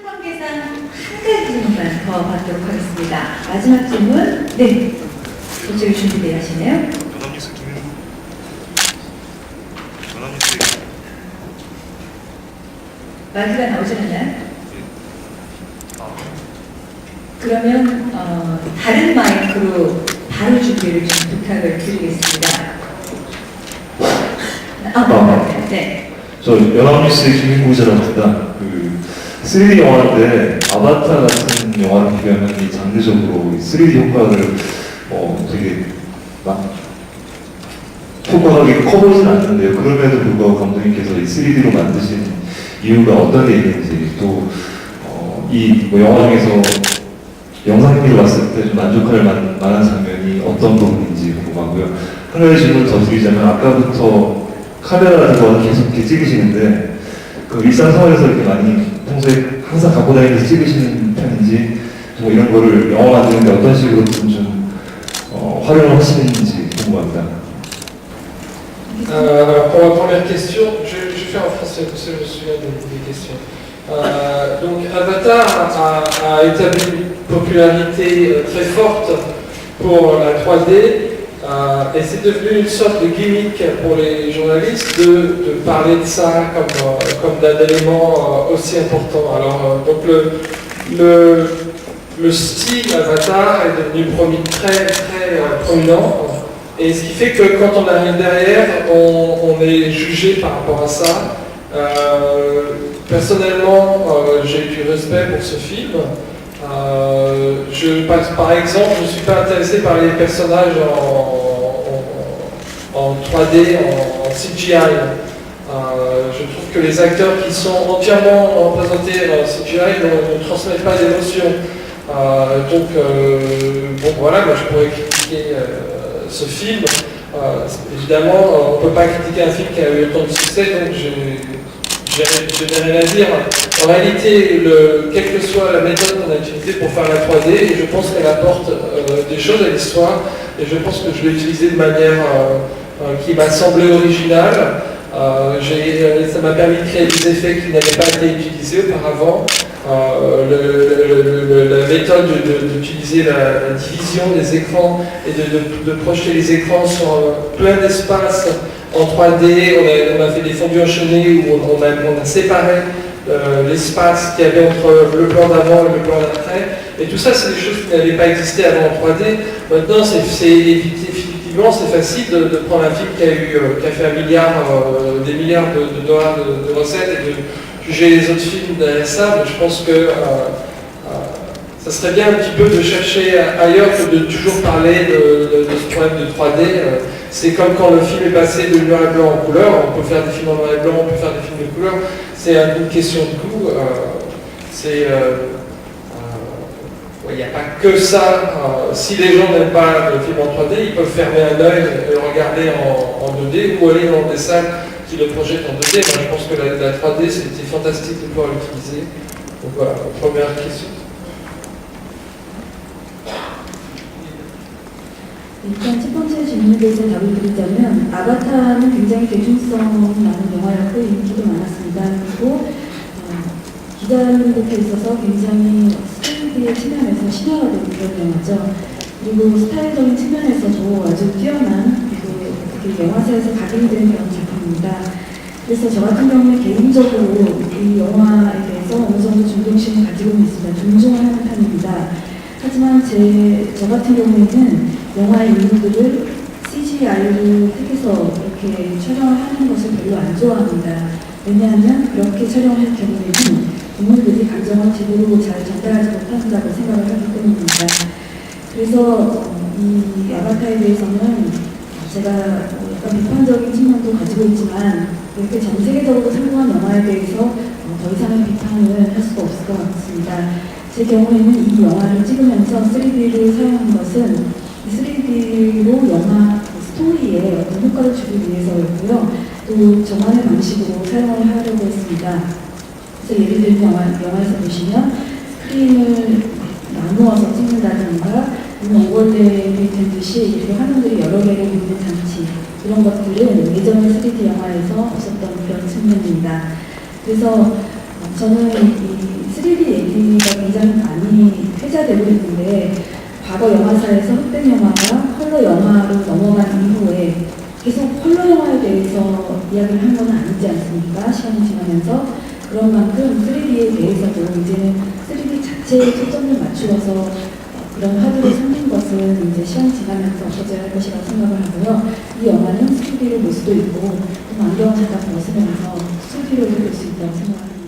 관계상 한 가지 질문만 더 받도록 하겠습니다. 마지막 질문, 네, 저쪽에 준비되어 하시네요. 연합뉴스 김윤구. 연합뉴스. 마이크가 나오지 않나요? 그러면 다른 마이크로 바로 준비를 좀 부탁을 드리겠습니다. 네. 저 연합뉴스 김민구 기자라고 합니다. 3D 영화인데 아바타 같은 영화를 비교하면 이 장르적으로 3D 효과를 되게 막 효과가 커 보이진 않는데요. 그럼에도 불구하고 감독님께서 이 3D로 만드신 이유가 어떤 게 있는지, 또 이 영화 중에서 영상미로 봤을 때 좀 만족할 만한 장면이 어떤 부분인지 궁금하고요. 한 가지 질문 더 드리자면, 아까부터 카메라를 들고 계속 이렇게 찍으시는데 그 일상생활에서 이렇게 많이 평소에 항상 갖고 다니면서 찍으시는 편인지, 뭐 이런 거를 영화 만드는데 어떤 식으로 좀 활용을 하시는지 궁금합니다. Pour la première question, je fais en français parce que je me souviens des questions. Donc Avatar a établi une popularité très forte pour la 3D et c'est devenu une sorte de gimmick pour les journalistes de parler de ça comme d'un élément aussi important. Alors donc le style Avatar est devenu très prominent. Et ce qui fait que quand on arrive derrière, on est jugé par rapport à ça. Personnellement, j'ai du respect pour ce film. Par exemple, je ne suis pas intéressé par les personnages en 3D, en CGI. Je trouve que les acteurs qui sont entièrement représentés en CGI ne transmettent pas d'émotion. Donc, bon voilà, moi je pourrais critiquer ce film. Évidemment, on ne peut pas critiquer un film qui a eu autant de succès, donc je n'ai rien à dire. En réalité, quelle que soit la méthode qu'on a utilisée pour faire la 3D, je pense qu'elle apporte des choses à l'histoire, et je pense que je l'ai utilisée de manière qui m'a semblé originale. Ça m'a permis de créer des effets qui n'avaient pas été utilisés auparavant. La méthode d'utiliser la division des écrans et de projeter les écrans sur plein d'espaces en 3D, on a fait des fondus enchaînés où on a séparé l'espace qu'il y avait entre le plan d'avant et le plan d'après, et tout ça c'est des choses qui n'avaient pas existé avant en 3D. Maintenant effectivement c'est facile de prendre un film qui a fait des milliards de dollars de recettes et de juger les autres films derrière ça, mais je pense que ça serait bien un petit peu de chercher ailleurs que de toujours parler de ce problème de 3D. C'est comme quand le film est passé de noir et blanc en couleur, on peut faire des films en noir et blanc, on peut faire des films de couleur, c'est une question de goût. Il n'y a pas que ça. Si les gens n'aiment pas le film en 3D, ils peuvent fermer un œil et le regarder en 2D ou aller dans des salles qui le projettent en 2D. Moi, je pense que la 3D, c'était fantastique de pouvoir l'utiliser. Donc voilà, première question. 일단 첫 번째 질문에 대해서 답을 드리자면, 아바타는 굉장히 대중성 많은 영화였고 인기도 많았습니다. 그리고 기자님들께 있어서 굉장히 스토리의 측면에서 신화가 된 그런 영화죠. 그리고 스타일적인 측면에서도 아주 뛰어난 영화사에서 각인된 그런 작품입니다. 그래서 저 같은 경우에 개인적으로 이 영화에 대해서 어느 정도 존경심을 가지고 있습니다. 존중을 하는 편입니다. 하지만 저 같은 경우에는 영화의 인물들을 CGI를 택해서 이렇게 촬영을 하는 것을 별로 안 좋아합니다. 왜냐하면 그렇게 촬영을 할 경우에는 인물들이 감정을 제대로 잘 전달하지 못한다고 생각을 하기 때문입니다. 그래서 이 아바타에 대해서는 제가 약간 비판적인 측면도 가지고 있지만, 이렇게 전 세계적으로 성공한 영화에 대해서 더 이상의 비판을 할 수가 없을 것 같습니다. 제 경우에는 이 영화를 찍으면서 3D를 사용한 것은 3D로 영화 스토리에 어떤 효과를 주기 위해서였고요. 또 저만의 방식으로 사용을 하려고 했습니다. 그래서 예를 들면 영화에서 보시면 스크린을 나누어서 찍는다든가, 오버레이 된 듯이 이렇게 화면들이 여러 개를 보이는 장치, 이런 것들은 예전의 3D 영화에서 없었던 그런 측면입니다. 그래서 저는 이 3D 얘기가 굉장히 많이 회자되고 있는데 과거 영화사에서 흑백 영화가 컬러 영화로 넘어간 이후에 계속 컬러 영화에 대해서 이야기를 한 건 아니지 않습니까? 시간이 지나면서 그런 만큼 3D에 대해서도 이제는 3D 자체에 초점을 맞추어서 그런 화두를 삼는 것은 이제 시간이 지나면서 없어져야 할 것이라고 생각을 하고요. 이 영화는 3D를 볼 수도 있고 또 안경을 잠깐 벗으면서 2D로 볼 수 있다고 생각합니다.